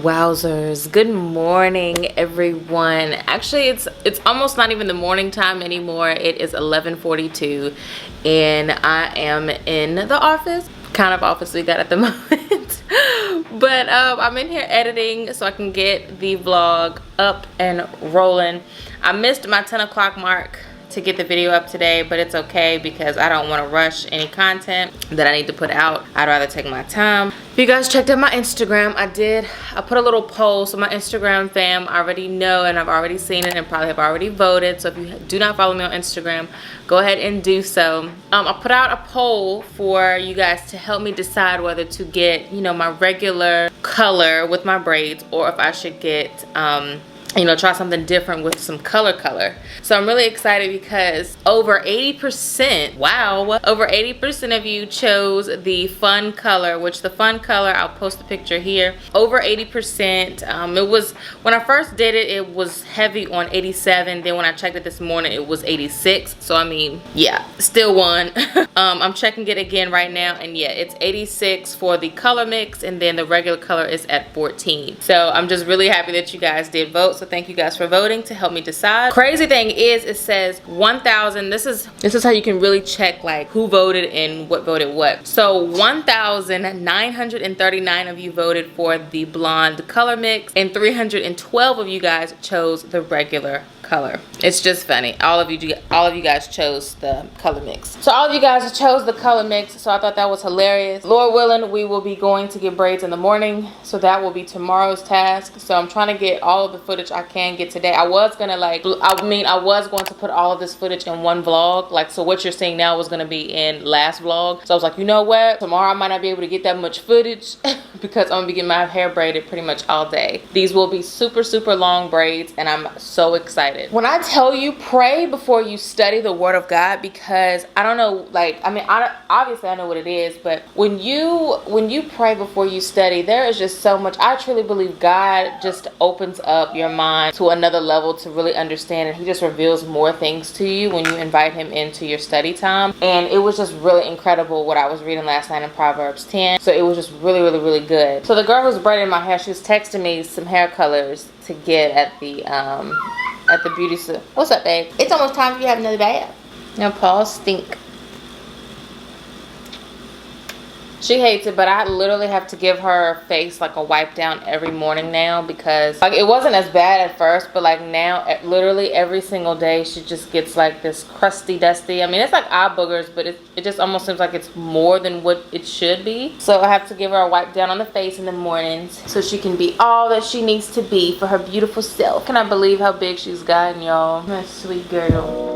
Wowzers, good morning everyone. Actually it's almost not even the morning time anymore. It is 11:42 and I am in the office, kind of office we got at the moment. But I'm in here editing so I can get the vlog up and rolling. I missed my 10 o'clock mark to get the video up today, but it's okay because I don't want to rush any content that I need to put out. I'd rather take my time. If you guys checked out my Instagram, I put a little poll, so my Instagram fam already know and I've already seen it and probably have already voted. So if you do not follow me on Instagram, go ahead and do so. I put out a poll for you guys to help me decide whether to get, you know, my regular color with my braids or if I should get you know, try something different with some color. So I'm really excited because over 80%, wow, over 80% of you chose the fun color, which the fun color, I'll post the picture here. Over 80%, it was, when I first did it, it was heavy on 87. Then when I checked it this morning, it was 86. So I mean, yeah, still won. I'm checking it again right now, and yeah, it's 86 for the color mix, and then the regular color is at 14. So I'm just really happy that you guys did vote. So thank you guys for voting to help me decide. Crazy thing is, it says 1,000. This is how you can really check like who voted and what voted what. So 1,939 of you voted for the blonde color mix, and 312 of you guys chose the regular color. It's just funny. All of you guys chose the color mix. So all of you guys chose the color mix. So I thought that was hilarious. Lord willing, we will be going to get braids in the morning. So that will be tomorrow's task. So I'm trying to get all of the footage I can get today. I was going to put all of this footage in one vlog. Like, so what you're seeing now was going to be in last vlog. So I was like, you know what? Tomorrow I might not be able to get that much footage because I'm going to be getting my hair braided pretty much all day. These will be super, super long braids and I'm so excited. When I tell you, pray before you study the word of God, because I don't know, like, I mean, obviously I know what it is, but when you pray before you study, there is just so much. I truly believe God just opens up your mind to another level to really understand, and he just reveals more things to you when you invite him into your study time. And it was just really incredible what I was reading last night in Proverbs 10. So it was just really, really, really good. So the girl who's braiding my hair, she was texting me some hair colors to get at the beauty salon. What's up, babe? It's almost time for you to have another bath. Now paws stink. She hates it, but I literally have to give her face like a wipe down every morning now, because like it wasn't as bad at first, but like now literally every single day she just gets like this crusty dusty. I mean, it's like eye boogers, but it just almost seems like it's more than what it should be. So I have to give her a wipe down on the face in the mornings so she can be all that she needs to be for her beautiful self. Can I believe how big she's gotten, y'all? My sweet girl.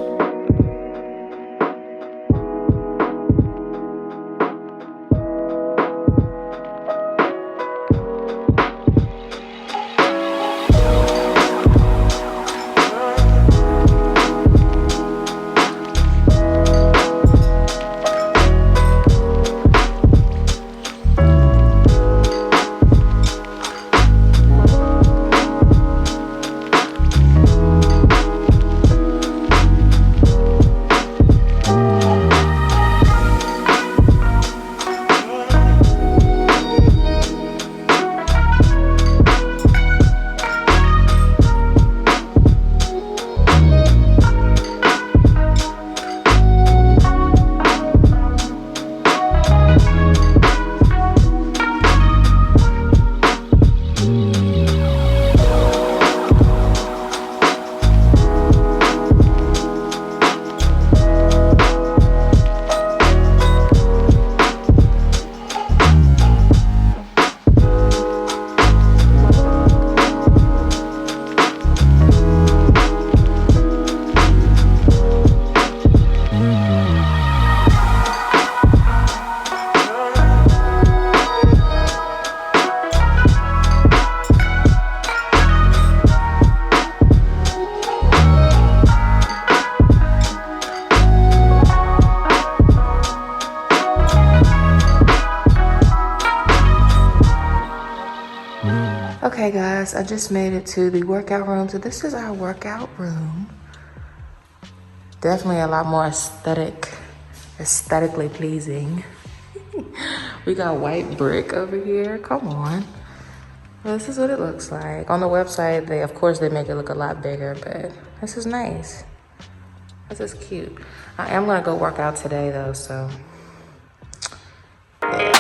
Okay guys, I just made it to the workout room. So this is our workout room. Definitely a lot more aesthetically pleasing. We got white brick over here, come on. Well, this is what it looks like. On the website, of course they make it look a lot bigger, but this is nice. This is cute. I am gonna go work out today though, so yeah.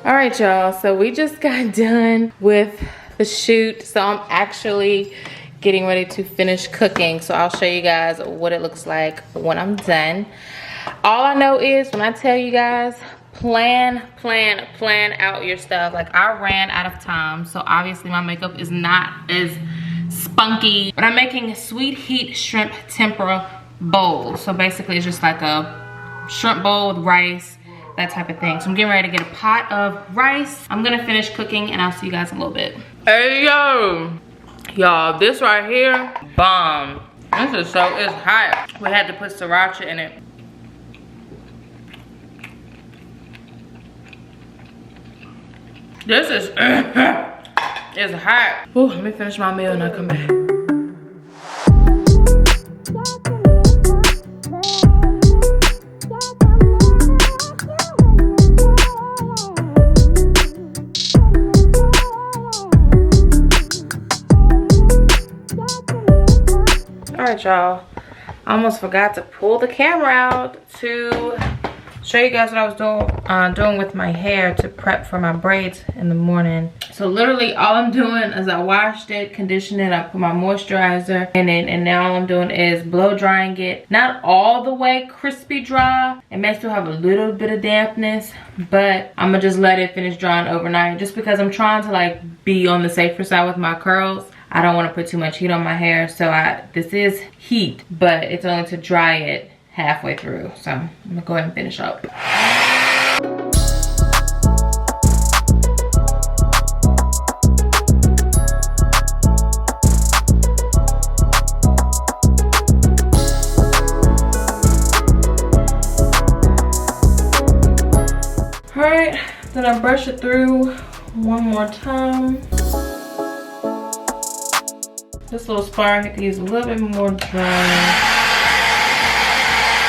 All right, y'all, so we just got done with the shoot, so I'm actually getting ready to finish cooking. So I'll show you guys what it looks like when I'm done. All I know is when I tell you guys, plan out your stuff. Like, I ran out of time, so obviously my makeup is not as spunky, but I'm making sweet heat shrimp tempura bowl. So basically it's just like a shrimp bowl with rice, that type of thing. So I'm getting ready to get a pot of rice. I'm gonna finish cooking and I'll see you guys in a little bit. Hey yo, y'all, this right here, bomb. This is so, it's hot. We had to put sriracha in it. This is, it's hot. Ooh, let me finish my meal and I'll come back. Alright, y'all, I almost forgot to pull the camera out to show you guys what I was doing with my hair to prep for my braids in the morning. So literally all I'm doing is I washed it, conditioned it, I put my moisturizer in it, and now all I'm doing is blow drying it. Not all the way crispy dry. It may still have a little bit of dampness, but I'm gonna just let it finish drying overnight just because I'm trying to like be on the safer side with my curls. I don't want to put too much heat on my hair, so this is heat, but it's only to dry it halfway through. So I'm gonna go ahead and finish up. All right, then I brush it through one more time. This little spark, I could use a little bit more dry.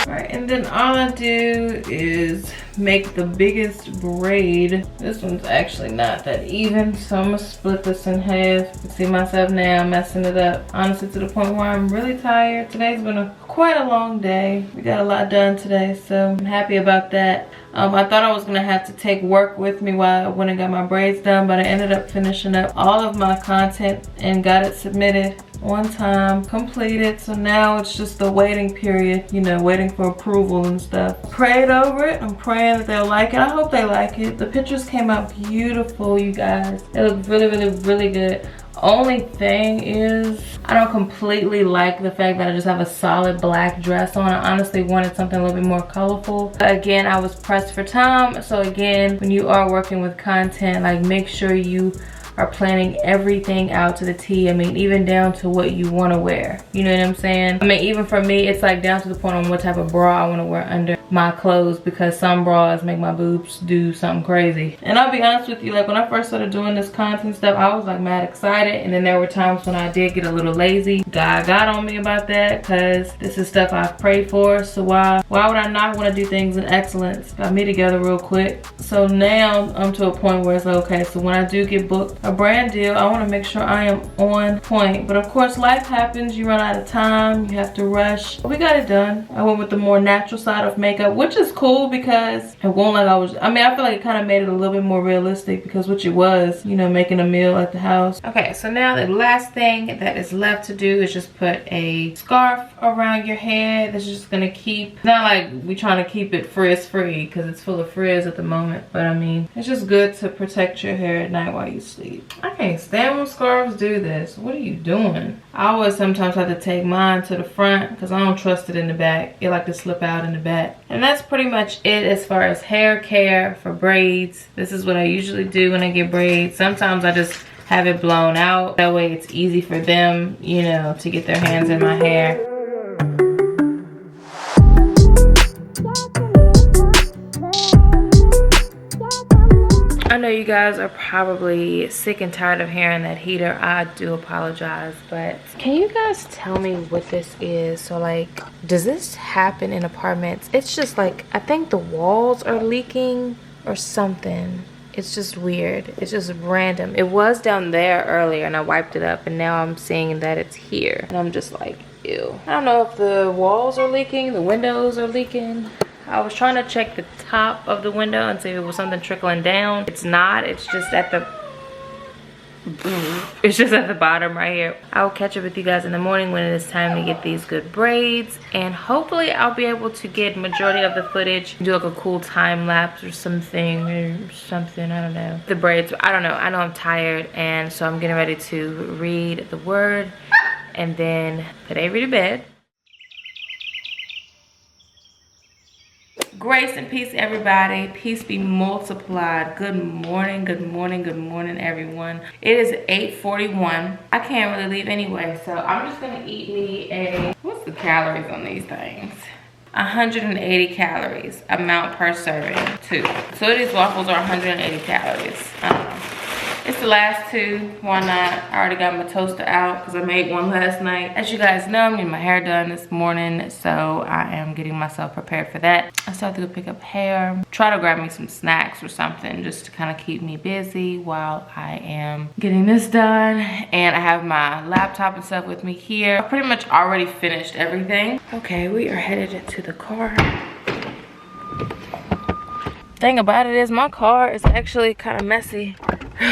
Alright, and then all I do is make the biggest braid. This one's actually not that even, so I'm gonna split this in half. You can see myself now messing it up. Honestly, to the point where I'm really tired. Today's been quite a long day. We got a lot done today, so I'm happy about that. I thought I was gonna have to take work with me while I went and got my braids done, but I ended up finishing up all of my content and got it submitted on time, completed. So now it's just the waiting period, you know, waiting for approval and stuff. Prayed over it. I'm praying that they'll like it. I hope they like it. The pictures came out beautiful, you guys. They look really, really, really good. Only thing is, I don't completely like the fact that I just have a solid black dress on. I honestly wanted something a little bit more colorful. Again, I was pressed for time. So again, when you are working with content, like, make sure you are planning everything out to the T. I mean, even down to what you want to wear. You know what I'm saying? I mean, even for me, it's like down to the point on what type of bra I want to wear under my clothes, because some bras make my boobs do something crazy. And I'll be honest with you, like, when I first started doing this content stuff, I was like mad excited, and then there were times when I did get a little lazy. God got on me about that, because this is stuff I've prayed for. So why would I not want to do things in excellence? Got me together real quick. So now I'm to a point where it's like, okay, so when I do get booked a brand deal, I want to make sure I am on point. But of course, life happens. You run out of time, you have to rush. But we got it done. I went with the more natural side of makeup, which is cool, because it won't like I mean, I feel like it kind of made it a little bit more realistic, because which it was, you know, making a meal at the house. Okay, so now the last thing that is left to do is just put a scarf around your head. This is just gonna keep, not like we trying to keep it frizz free, because it's full of frizz at the moment, but I mean, it's just good to protect your hair at night while you sleep. I can't stand when scarves do this. What are you doing? I always sometimes have to take mine to the front, because I don't trust it in the back. It like to slip out in the back. And that's pretty much it as far as hair care for braids. This is what I usually do when I get braids. Sometimes I just have it blown out. That way it's easy for them, you know, to get their hands in my hair. I know you guys are probably sick and tired of hearing that heater. I do apologize, but can you guys tell me what this is? So like, does this happen in apartments? It's just like, I think the walls are leaking or something. It's just weird. It's just random. It was down there earlier and I wiped it up, and now I'm seeing that it's here. And I'm just like, ew. I don't know if the walls are leaking, the windows are leaking. I was trying to check the top of the window and see if it was something trickling down. It's not. It's just at the bottom right here. I'll catch up with you guys in the morning when it is time to get these good braids, and hopefully I'll be able to get majority of the footage, do like a cool time lapse or something, I don't know. The braids, I don't know. I know I'm tired, and so I'm getting ready to read the word and then put Avery to bed. Grace and peace, everybody. Peace be multiplied. Good morning, good morning, good morning, everyone. It is 8:41. I can't really leave anyway, so I'm just gonna eat me a, what's the calories on these things? 180 calories, amount per serving, 2. So these waffles are 180 calories. It's the last 2, why not? I already got my toaster out because I made one last night. As you guys know, I'm getting my hair done this morning, so I am getting myself prepared for that. I still have to go pick up hair, try to grab me some snacks or something just to kind of keep me busy while I am getting this done. And I have my laptop and stuff with me here. I pretty much already finished everything. Okay, we are headed to the car. Thing about it is my car is actually kind of messy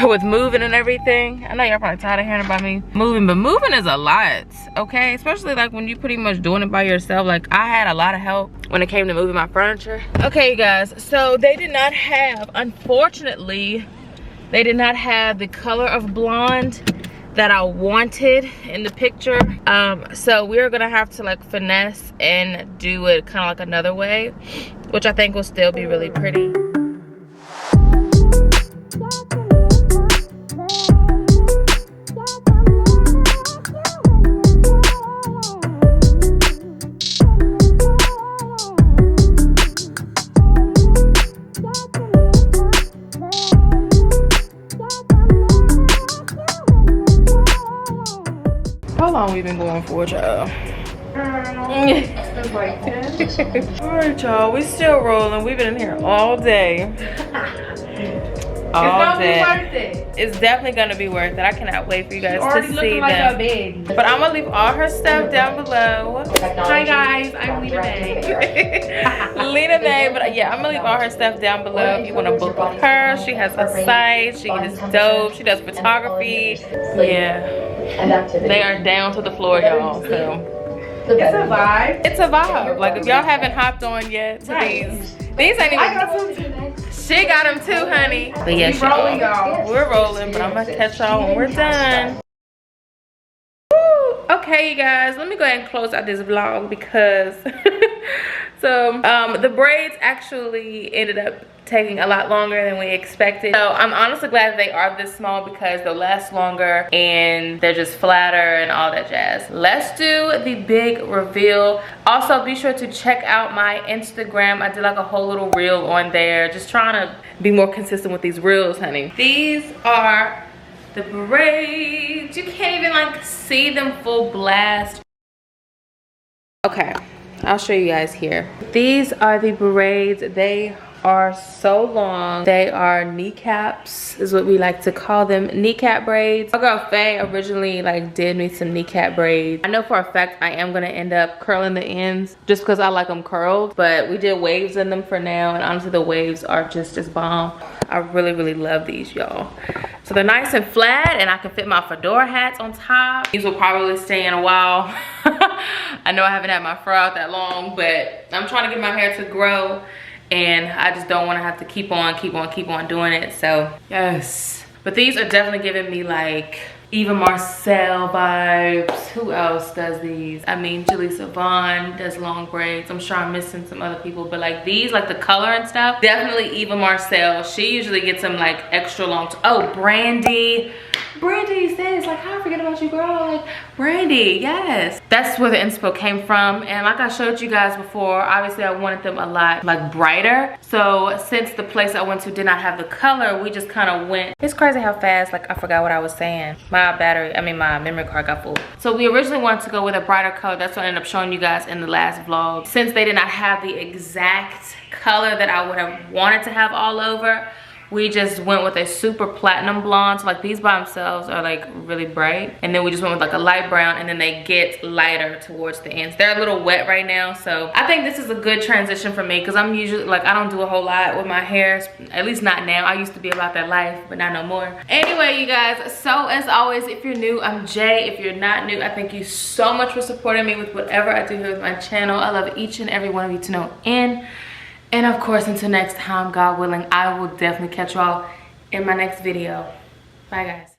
with moving and everything. I know y'all probably tired of hearing about me moving, but moving is a lot, okay? Especially like when you pretty much doing it by yourself. Like, I had a lot of help when it came to moving my furniture. Okay, you guys, so they did not have, unfortunately, they did not have the color of blonde that I wanted in the picture. So we're gonna have to like finesse and do it kind of like another way, which I think will still be really pretty. How long we been going for, y'all? Like 10. Alright, y'all, we still rolling. We've been in here all day. All day. It's not my birthday. it's definitely gonna be worth it. I cannot wait for you guys to see them. Like a baby. But I'm gonna leave all her stuff down below. Hi guys, I'm Lena May. Lena May, but yeah, I'm gonna leave all her stuff down below if you want to book with her. She has a site. She is dope. She does photography. Yeah, they are down to the floor, y'all. So It's a vibe. it's a vibe. Like if y'all haven't hopped on yet to these ain't even. She got them too, honey. But yeah, we're rolling, but I'm gonna catch y'all when we're done. Woo! Okay, you guys, let me go ahead and close out this vlog because so the braids actually ended up taking a lot longer than we expected. So I'm honestly glad they are this small because they'll last longer and they're just flatter and all that jazz. Let's do the big reveal. Also, be sure to check out my Instagram. I did like a whole little reel on there, just trying to be more consistent with these reels, honey. These are the braids. You can't even like see them full blast. Okay, I'll show you guys here. These are the braids. They are so long. They are kneecaps is what we like to call them, kneecap braids. My girl Faye originally like did me some kneecap braids. I know for a fact I am gonna end up curling the ends just because I like them curled, but we did waves in them for now, and honestly the waves are just as bomb. I really love these, y'all. So they're nice and flat, and I can fit my fedora hats on top. These will probably stay in a while. I know I haven't had my fur out that long, but I'm trying to get my hair to grow, and I just don't want to have to keep on doing it. So yes, but these are definitely giving me like Eva Marcel vibes. Who else does these? I mean, Jaleesa Vaughn does long braids. I'm sure I'm missing some other people, but like these, like the color and stuff, definitely Eva Marcel. She usually gets them like extra long. Oh, Brandy says, like, how I forget about you, girl? Like, Brandy, yes. That's where the inspo came from. And like I showed you guys before, obviously I wanted them a lot like brighter. So since the place I went to did not have the color, we just kind of went. It's crazy how fast, like I forgot what I was saying. My memory card got full. So we originally wanted to go with a brighter color. That's what I ended up showing you guys in the last vlog. Since they did not have the exact color that I would have wanted to have all over, we just went with a super platinum blonde. So like these by themselves are like really bright, and then we just went with like a light brown, and then they get lighter towards the ends. They're a little wet right now, so I think this is a good transition for me because I'm usually like, I don't do a whole lot with my hair, at least not now. I used to be about that life, but not no more. Anyway, you guys, so as always, if you're new, I'm Jay. If you're not new, I thank you so much for supporting me with whatever I do here with my channel. I love each and every one of you to no end. And of course, until next time, God willing, I will definitely catch y'all in my next video. Bye, guys.